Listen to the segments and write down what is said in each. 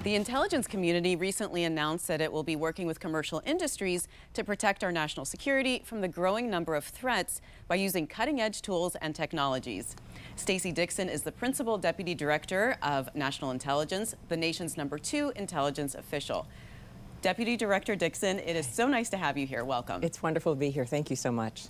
The intelligence community recently announced that it will be working with commercial industries to protect our national security from the growing number of threats by using cutting-edge tools and technologies. Stacey Dixon is the Principal Deputy Director of National Intelligence, the nation's #2 intelligence official. Deputy Director Dixon, it is so nice to have you here. Welcome. It's wonderful to be here. Thank you so much.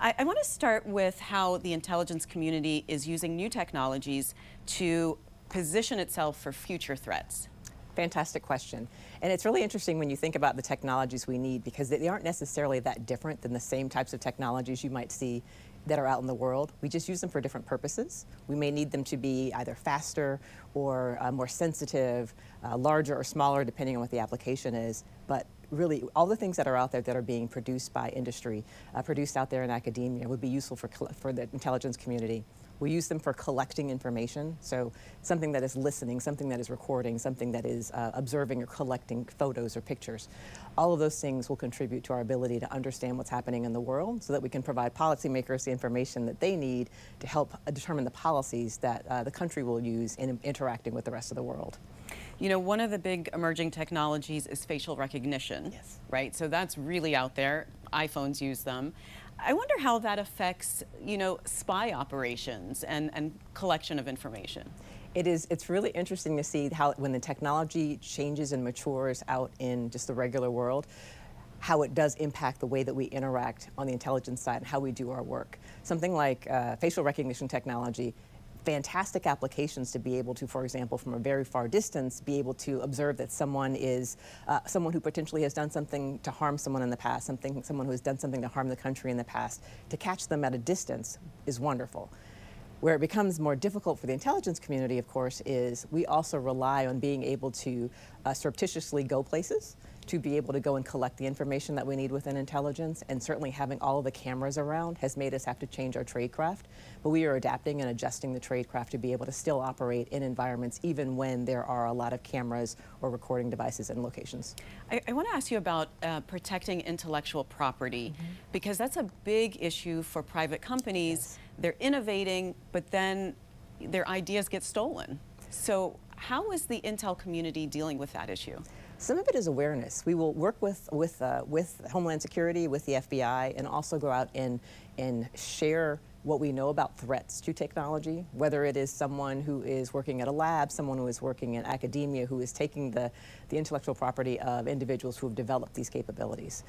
I want to start with how the intelligence community is using new technologies to position itself for future threats. Fantastic question. And it's really interesting when you think about the technologies we need, because they aren't necessarily that different than the same types of technologies you might see that are out in the world. We just use them for different purposes. We may need them to be either faster or more sensitive, larger or smaller, depending on what the application is. But really, all the things that are out there that are being produced by industry, produced out there in academia, would be useful for the intelligence community. We use them for collecting information, so something that is listening, something that is recording, something that is observing or collecting photos or pictures. All of those things will contribute to our ability to understand what's happening in the world so that we can provide policymakers the information that they need to help determine the policies that the country will use in interacting with the rest of the world. You know, one of the big emerging technologies is facial recognition, yes, right? So that's really out there. iPhones use them. I wonder how that affects, spy operations and collection of information. It's really interesting to see how when the technology changes and matures out in just the regular world, how it does impact the way that we interact on the intelligence side and how we do our work. Something like facial recognition technology, fantastic applications to be able to, for example, from a very far distance, be able to observe that someone is someone who potentially has done something to harm someone in the past, someone who has done something to harm the country in the past. To catch them at a distance is wonderful. Where it becomes more difficult for the intelligence community, of course, is we also rely on being able to surreptitiously go places, to be able to go and collect the information that we need within intelligence, and certainly having all of the cameras around has made us have to change our tradecraft. But we are adapting and adjusting the tradecraft to be able to still operate in environments even when there are a lot of cameras or recording devices in locations. I want to ask you about protecting intellectual property, because that's a big issue for private companies. Yes. They're innovating, but then their ideas get stolen. So how is the intel community dealing with that issue? Some of it is awareness. We will work with Homeland Security, with the FBI, and also go out and share what we know about threats to technology, whether it is someone who is working at a lab, someone who is working in academia, who is taking the intellectual property of individuals who have developed these capabilities.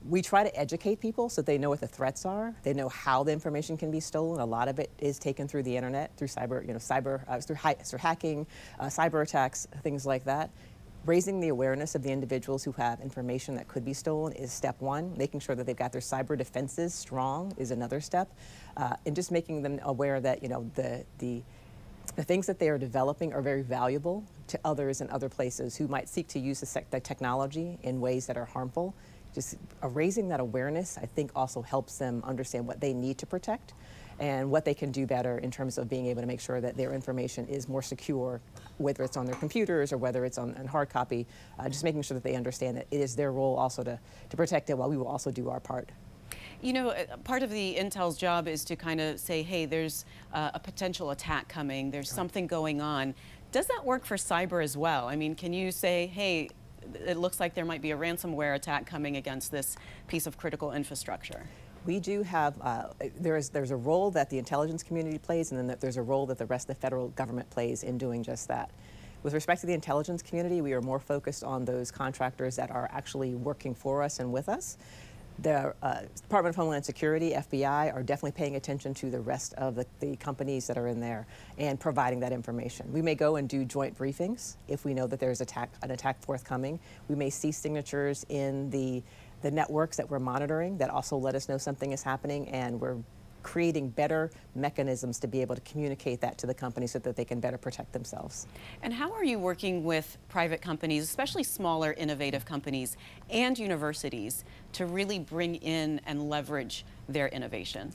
We try to educate people so they know what the threats are, they know how the information can be stolen. A lot of it is taken through the internet, through through hacking, cyber attacks, things like that. Raising the awareness of the individuals who have information that could be stolen is step one. Making sure that they've got their cyber defenses strong is another step. And just making them aware that the things that they are developing are very valuable to others in other places who might seek to use the technology in ways that are harmful. Just raising that awareness, I think, also helps them understand what they need to protect and what they can do better in terms of being able to make sure that their information is more secure, whether it's on their computers or whether it's on hard copy, just making sure that they understand that it is their role also to protect it, while we will also do our part. You know, part of the intel's job is to kind of say, hey, there's a potential attack coming, there's something going on. Does that work for cyber as well? I mean, can you say, hey, it looks like there might be a ransomware attack coming against this piece of critical infrastructure? We do have, there's a role that the intelligence community plays, and then there's a role that the rest of the federal government plays in doing just that. With respect to the intelligence community, we are more focused on those contractors that are actually working for us and with us. The Department of Homeland Security, FBI, are definitely paying attention to the rest of the companies that are in there and providing that information. We may go and do joint briefings if we know that there's an attack forthcoming. We may see signatures in the networks that we're monitoring that also let us know something is happening, and we're creating better mechanisms to be able to communicate that to the company so that they can better protect themselves. And how are you working with private companies, especially smaller innovative companies and universities, to really bring in and leverage their innovation?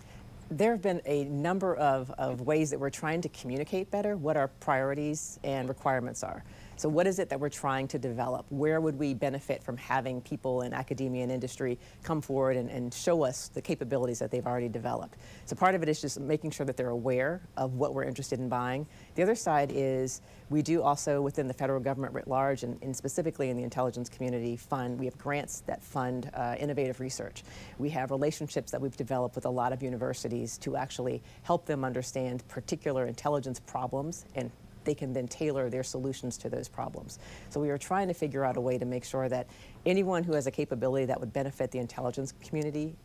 There have been a number of ways that we're trying to communicate better what our priorities and requirements are. So what is it that we're trying to develop? Where would we benefit from having people in academia and industry come forward and show us the capabilities that they've already developed? So part of it is just making sure that they're aware of what we're interested in buying. The other side is we do also within the federal government writ large and specifically in the intelligence community fund, we have grants that fund innovative research. We have relationships that we've developed with a lot of universities to actually help them understand particular intelligence problems, and they can then tailor their solutions to those problems. So we are trying to figure out a way to make sure that anyone who has a capability that would benefit the intelligence community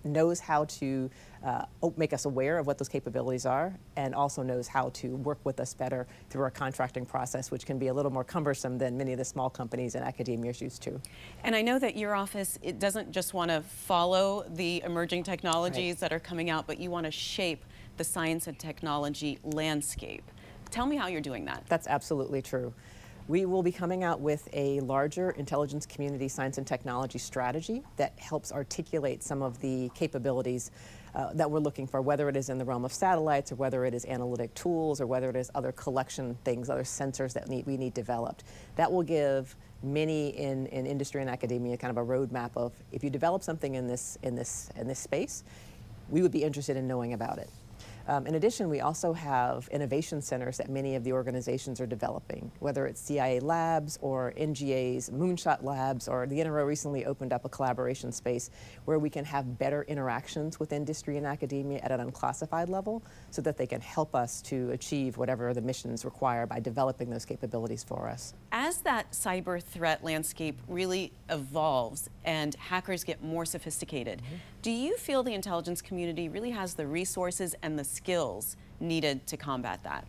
knows how to make us aware of what those capabilities are, and also knows how to work with us better through our contracting process, which can be a little more cumbersome than many of the small companies and academia are used to. And I know that your office, it doesn't just want to follow the emerging technologies that are coming out, but you want to shape the science and technology landscape. Tell me how you're doing that. That's absolutely true. We will be coming out with a larger intelligence community science and technology strategy that helps articulate some of the capabilities that we're looking for, whether it is in the realm of satellites or whether it is analytic tools or whether it is other collection things, other sensors that we need developed. That will give many in industry and academia kind of a roadmap of if you develop something in this space, we would be interested in knowing about it. In addition, we also have innovation centers that many of the organizations are developing, whether it's CIA labs or NGA's Moonshot Labs, or the NRO recently opened up a collaboration space where we can have better interactions with industry and academia at an unclassified level so that they can help us to achieve whatever the missions require by developing those capabilities for us. As that cyber threat landscape really evolves and hackers get more sophisticated, do you feel the intelligence community really has the resources and the skills needed to combat that?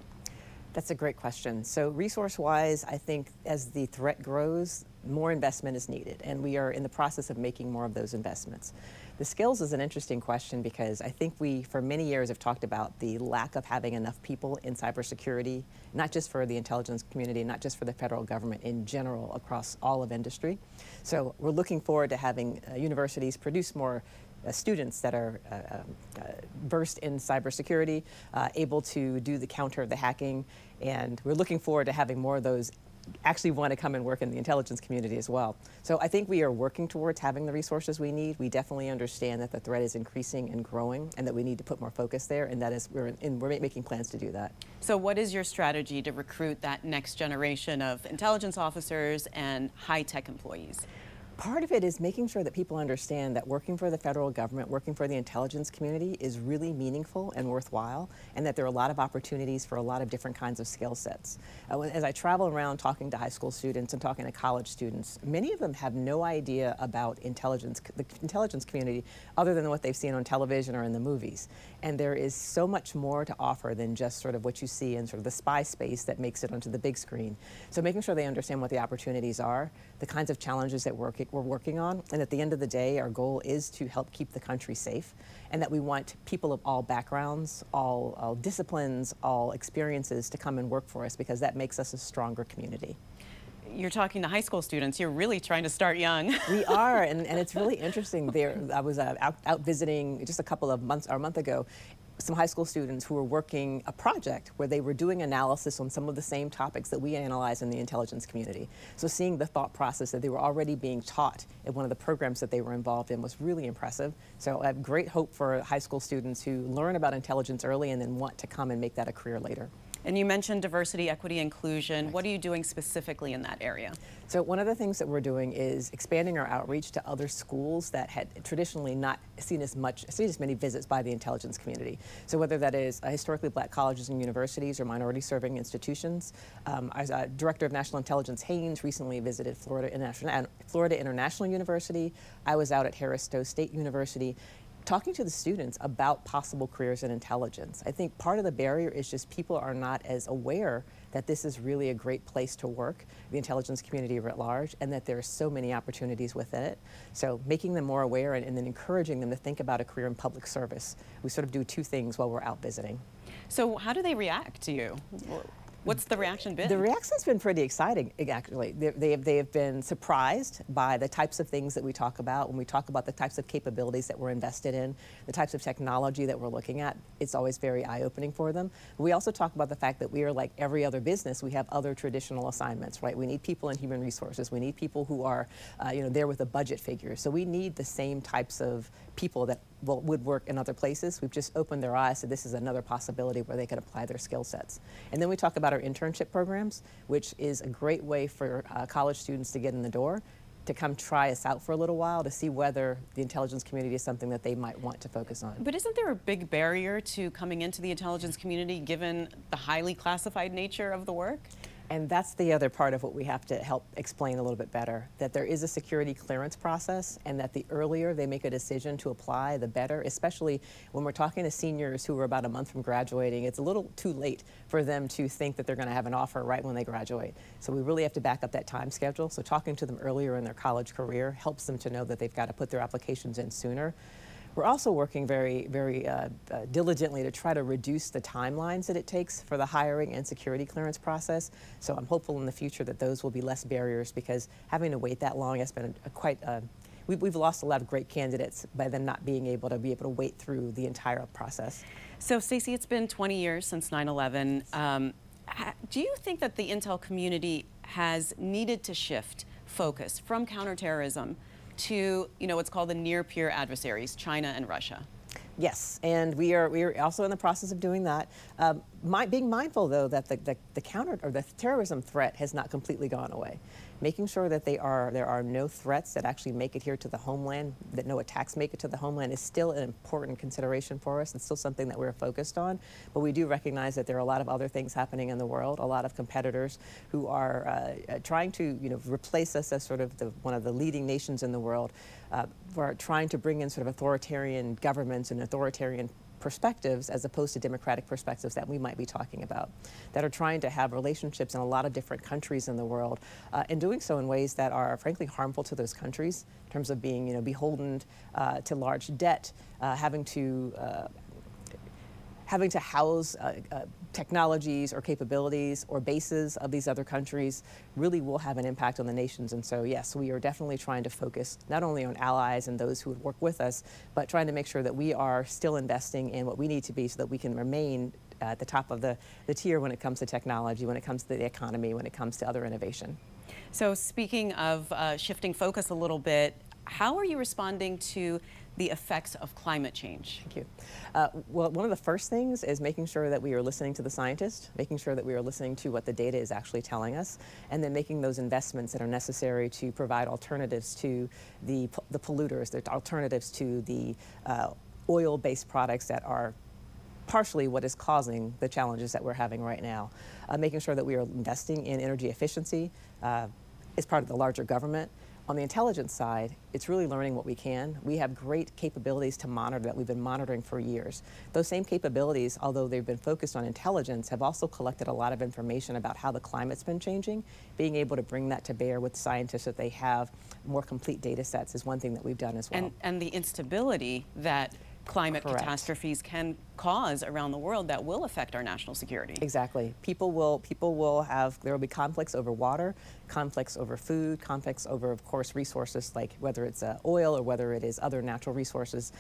That's a great question. So resource-wise, I think as the threat grows, more investment is needed, and we are in the process of making more of those investments. The skills is an interesting question because I think we, for many years, have talked about the lack of having enough people in cybersecurity, not just for the intelligence community, not just for the federal government in general, across all of industry. So we're looking forward to having universities produce more students that are versed in cybersecurity, able to do the counter of the hacking, and we're looking forward to having more of those actually want to come and work in the intelligence community as well. So I think we are working towards having the resources we need. We definitely understand that the threat is increasing and growing and that we need to put more focus there, and that is we're making plans to do that. So what is your strategy to recruit that next generation of intelligence officers and high-tech employees? Part of it is making sure that people understand that working for the federal government, working for the intelligence community is really meaningful and worthwhile, and that there are a lot of opportunities for a lot of different kinds of skill sets. As I travel around talking to high school students and talking to college students, many of them have no idea about the intelligence community other than what they've seen on television or in the movies. And there is so much more to offer than just sort of what you see in sort of the spy space that makes it onto the big screen. So making sure they understand what the opportunities are, the kinds of challenges that we're working on, and at the end of the day, our goal is to help keep the country safe, and that we want people of all backgrounds, all disciplines, all experiences to come and work for us, because that makes us a stronger community. You're talking to high school students. You're really trying to start young. We are, and it's really interesting. I was out visiting just a month ago, some high school students who were working a project where they were doing analysis on some of the same topics that we analyze in the intelligence community. So seeing the thought process that they were already being taught in one of the programs that they were involved in was really impressive. So I have great hope for high school students who learn about intelligence early and then want to come and make that a career later. And you mentioned diversity, equity, inclusion. Right. What are you doing specifically in that area? So one of the things that we're doing is expanding our outreach to other schools that had traditionally not seen as many visits by the intelligence community. So whether that is historically black colleges and universities or minority serving institutions. As Director of National Intelligence Haynes recently visited Florida International University. I was out at Harris Stowe State University, talking to the students about possible careers in intelligence. I think part of the barrier is just people are not as aware that this is really a great place to work, the intelligence community writ large, and that there are so many opportunities within it. So making them more aware and then encouraging them to think about a career in public service. We sort of do two things while we're out visiting. So how do they react to you? What's the reaction been? The reaction's been pretty exciting, actually. They have been surprised by the types of things that we talk about. When we talk about the types of capabilities that we're invested in, the types of technology that we're looking at, it's always very eye-opening for them. We also talk about the fact that we are like every other business. We have other traditional assignments, right? We need people in human resources. We need people who are, there with a budget figure. So we need the same types of people that would work in other places. We've just opened their eyes to this is another possibility where they could apply their skill sets. And then we talk about our internship programs, which is a great way for college students to get in the door, to come try us out for a little while to see whether the intelligence community is something that they might want to focus on. But isn't there a big barrier to coming into the intelligence community given the highly classified nature of the work? And that's the other part of what we have to help explain a little bit better, that there is a security clearance process and that the earlier they make a decision to apply, the better, especially when we're talking to seniors who are about a month from graduating. It's a little too late for them to think that they're going to have an offer right when they graduate. So we really have to back up that time schedule. So talking to them earlier in their college career helps them to know that they've got to put their applications in sooner. We're also working very diligently to try to reduce the timelines that it takes for the hiring and security clearance process. So I'm hopeful in the future that those will be less barriers, because having to wait that long has been we've lost a lot of great candidates by them not being able to wait through the entire process. So Stacey, it's been 20 years since 9/11. Do you think that the intel community has needed to shift focus from counterterrorism to, what's called the near-peer adversaries, China and Russia? Yes, and we are also in the process of doing that. Being mindful, though, that the terrorism threat has not completely gone away. Making sure that there are no threats that actually make it here to the homeland, that no attacks make it to the homeland, is still an important consideration for us. It's still something that we're focused on. But we do recognize that there are a lot of other things happening in the world, a lot of competitors who are trying to replace us as sort of one of the leading nations in the world. We're trying to bring in sort of authoritarian governments and authoritarian perspectives as opposed to democratic perspectives that we might be talking about, that are trying to have relationships in a lot of different countries in the world, and doing so in ways that are frankly harmful to those countries in terms of being beholden to large debt, having to house technologies or capabilities or bases of these other countries really will have an impact on the nations. And so, yes, we are definitely trying to focus not only on allies and those who would work with us, but trying to make sure that we are still investing in what we need to be so that we can remain at the top of the tier when it comes to technology, when it comes to the economy, when it comes to other innovation. So speaking of shifting focus a little bit, how are you responding to the effects of climate change? Thank you. Well, one of the first things is making sure that we are listening to the scientists, making sure that we are listening to what the data is actually telling us, and then making those investments that are necessary to provide alternatives to the polluters, the alternatives to the oil-based products that are partially what is causing the challenges that we're having right now. Making sure that we are investing in energy efficiency is part of the larger government. On the intelligence side, it's really learning what we can. We have great capabilities to monitor that we've been monitoring for years. Those same capabilities, although they've been focused on intelligence, have also collected a lot of information about how the climate's been changing. Being able to bring that to bear with scientists so that they have more complete data sets is one thing that we've done as well. And the instability that climate Correct. Catastrophes can cause around the world that will affect our national security. Exactly. There will be conflicts over water, conflicts over food, conflicts over, of course, resources like whether it's oil or whether it is other natural resources.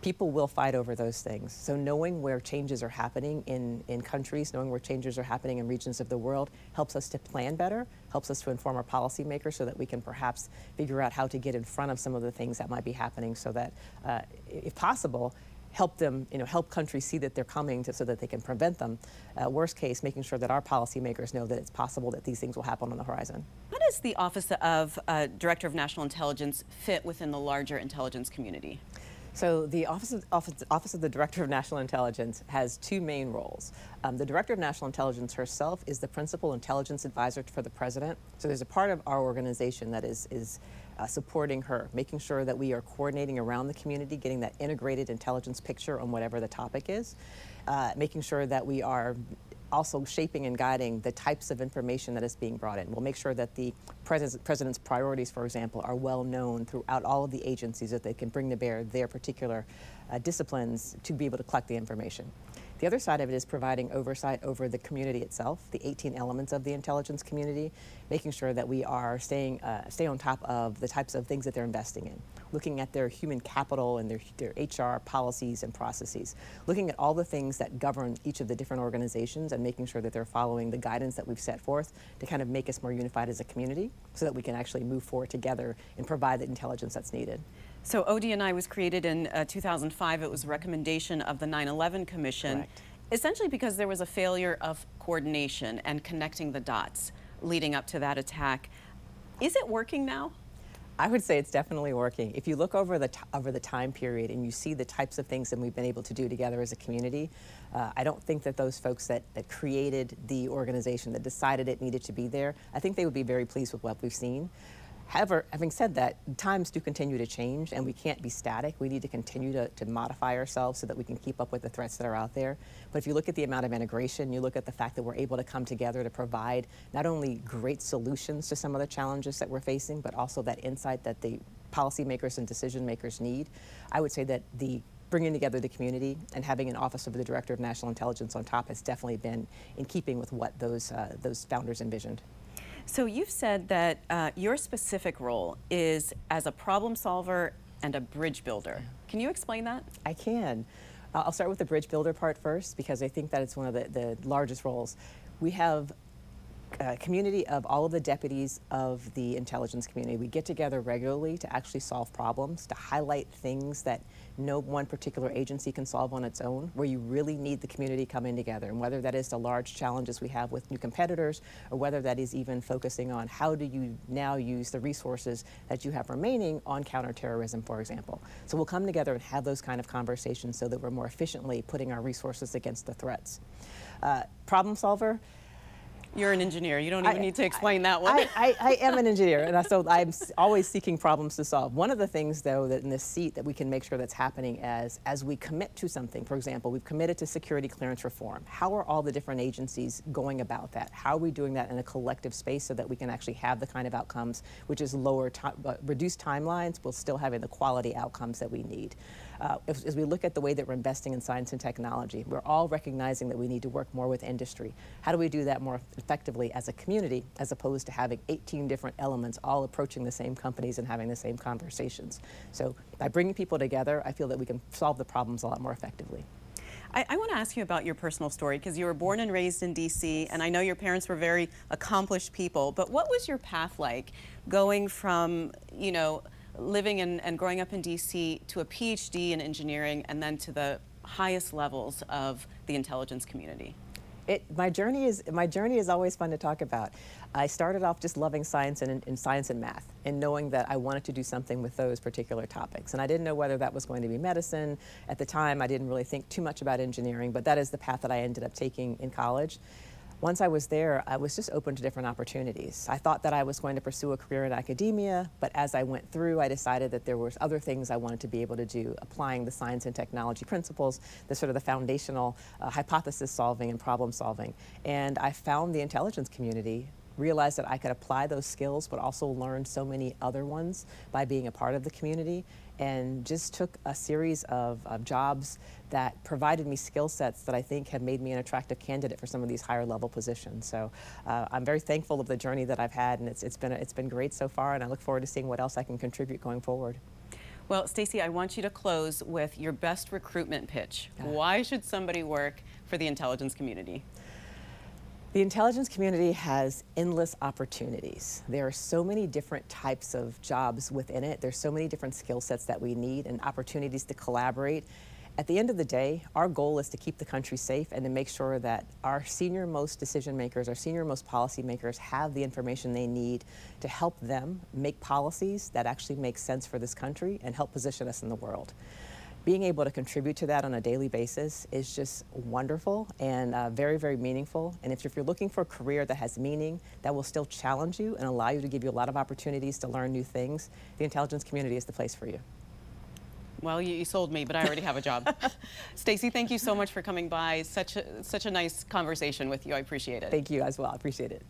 People will fight over those things. So knowing where changes are happening in countries, knowing where changes are happening in regions of the world helps us to plan better, helps us to inform our policymakers so that we can perhaps figure out how to get in front of some of the things that might be happening so that, if possible, help them, help countries see that they're coming so that they can prevent them. Worst case, making sure that our policymakers know that it's possible that these things will happen on the horizon. How does the Office of Director of National Intelligence fit within the larger intelligence community? So the Office of the Director of National Intelligence has two main roles. The Director of National Intelligence herself is the principal intelligence advisor for the President. So there's a part of our organization that is supporting her, making sure that we are coordinating around the community, getting that integrated intelligence picture on whatever the topic is, making sure that we are also shaping and guiding the types of information that is being brought in. We'll make sure that the President's priorities, for example, are well known throughout all of the agencies, that they can bring to bear their particular disciplines to be able to collect the information. The other side of it is providing oversight over the community itself, the 18 elements of the intelligence community, making sure that we are stay on top of the types of things that they're investing in, looking at their human capital and their HR policies and processes, looking at all the things that govern each of the different organizations and making sure that they're following the guidance that we've set forth to kind of make us more unified as a community so that we can actually move forward together and provide the intelligence that's needed. So ODNI was created in 2005. It was a recommendation of the 9/11 Commission, Correct. essentially because there was a failure of coordination and connecting the dots leading up to that attack. Is it working now? I would say it's definitely working. If you look over the time period and you see the types of things that we've been able to do together as a community, I don't think that those folks that created the organization, that decided it needed to be there, I think they would be very pleased with what we've seen. However, having said that, times do continue to change and we can't be static. We need to continue to modify ourselves so that we can keep up with the threats that are out there. But if you look at the amount of integration, you look at the fact that we're able to come together to provide not only great solutions to some of the challenges that we're facing, but also that insight that the policymakers and decision makers need, I would say that the bringing together the community and having an Office of the Director of National Intelligence on top has definitely been in keeping with what those founders envisioned. So you've said that your specific role is as a problem solver and a bridge builder. Can you explain that? I can. I'll start with the bridge builder part first because I think that it's one of the largest roles. We have a community of all of the deputies of the intelligence community. We get together regularly to actually solve problems, to highlight things that no one particular agency can solve on its own, where you really need the community coming together. And whether that is the large challenges we have with new competitors, or whether that is even focusing on how do you now use the resources that you have remaining on counterterrorism, for example. So we'll come together and have those kind of conversations so that we're more efficiently putting our resources against the threats. Problem solver. You're an engineer. You don't even need to explain that one. I am an engineer, and so I'm always seeking problems to solve. One of the things, though, that in this seat that we can make sure that's happening as we commit to something, for example, we've committed to security clearance reform. How are all the different agencies going about that? How are we doing that in a collective space so that we can actually have the kind of outcomes, which is reduced timelines, while still having the quality outcomes that we need? As we look at the way that we're investing in science and technology, we're all recognizing that we need to work more with industry. How do we do that more effectively as a community, as opposed to having 18 different elements all approaching the same companies and having the same conversations? So by bringing people together, I feel that we can solve the problems a lot more effectively. I want to ask you about your personal story, because you were born and raised in D.C., and I know your parents were very accomplished people, but what was your path like going from, you know, living and growing up in D.C. to a PhD in engineering and then to the highest levels of the intelligence community? My journey is always fun to talk about. I started off just loving science and science and math, and knowing that I wanted to do something with those particular topics. And I didn't know whether that was going to be medicine. At the time, I didn't really think too much about engineering, but that is the path that I ended up taking in college. Once I was there, I was just open to different opportunities. I thought that I was going to pursue a career in academia, but as I went through, I decided that there were other things I wanted to be able to do, applying the science and technology principles, the sort of the foundational hypothesis solving and problem solving. And I found the intelligence community, realized that I could apply those skills, but also learn so many other ones by being a part of the community, and just took a series of jobs that provided me skill sets that I think have made me an attractive candidate for some of these higher level positions. So I'm very thankful of the journey that I've had, and it's been great so far, and I look forward to seeing what else I can contribute going forward. Well, Stacey, I want you to close with your best recruitment pitch. Why should somebody work for the intelligence community? The intelligence community has endless opportunities. There are so many different types of jobs within it. There's so many different skill sets that we need and opportunities to collaborate. At the end of the day, our goal is to keep the country safe and to make sure that our senior-most decision makers, our senior-most policymakers have the information they need to help them make policies that actually make sense for this country and help position us in the world. Being able to contribute to that on a daily basis is just wonderful and very, very meaningful. And if you're looking for a career that has meaning, that will still challenge you and allow you to give you a lot of opportunities to learn new things, the intelligence community is the place for you. Well, you sold me, but I already have a job. Stacey, thank you so much for coming by. Such a nice conversation with you. I appreciate it. Thank you as well. I appreciate it.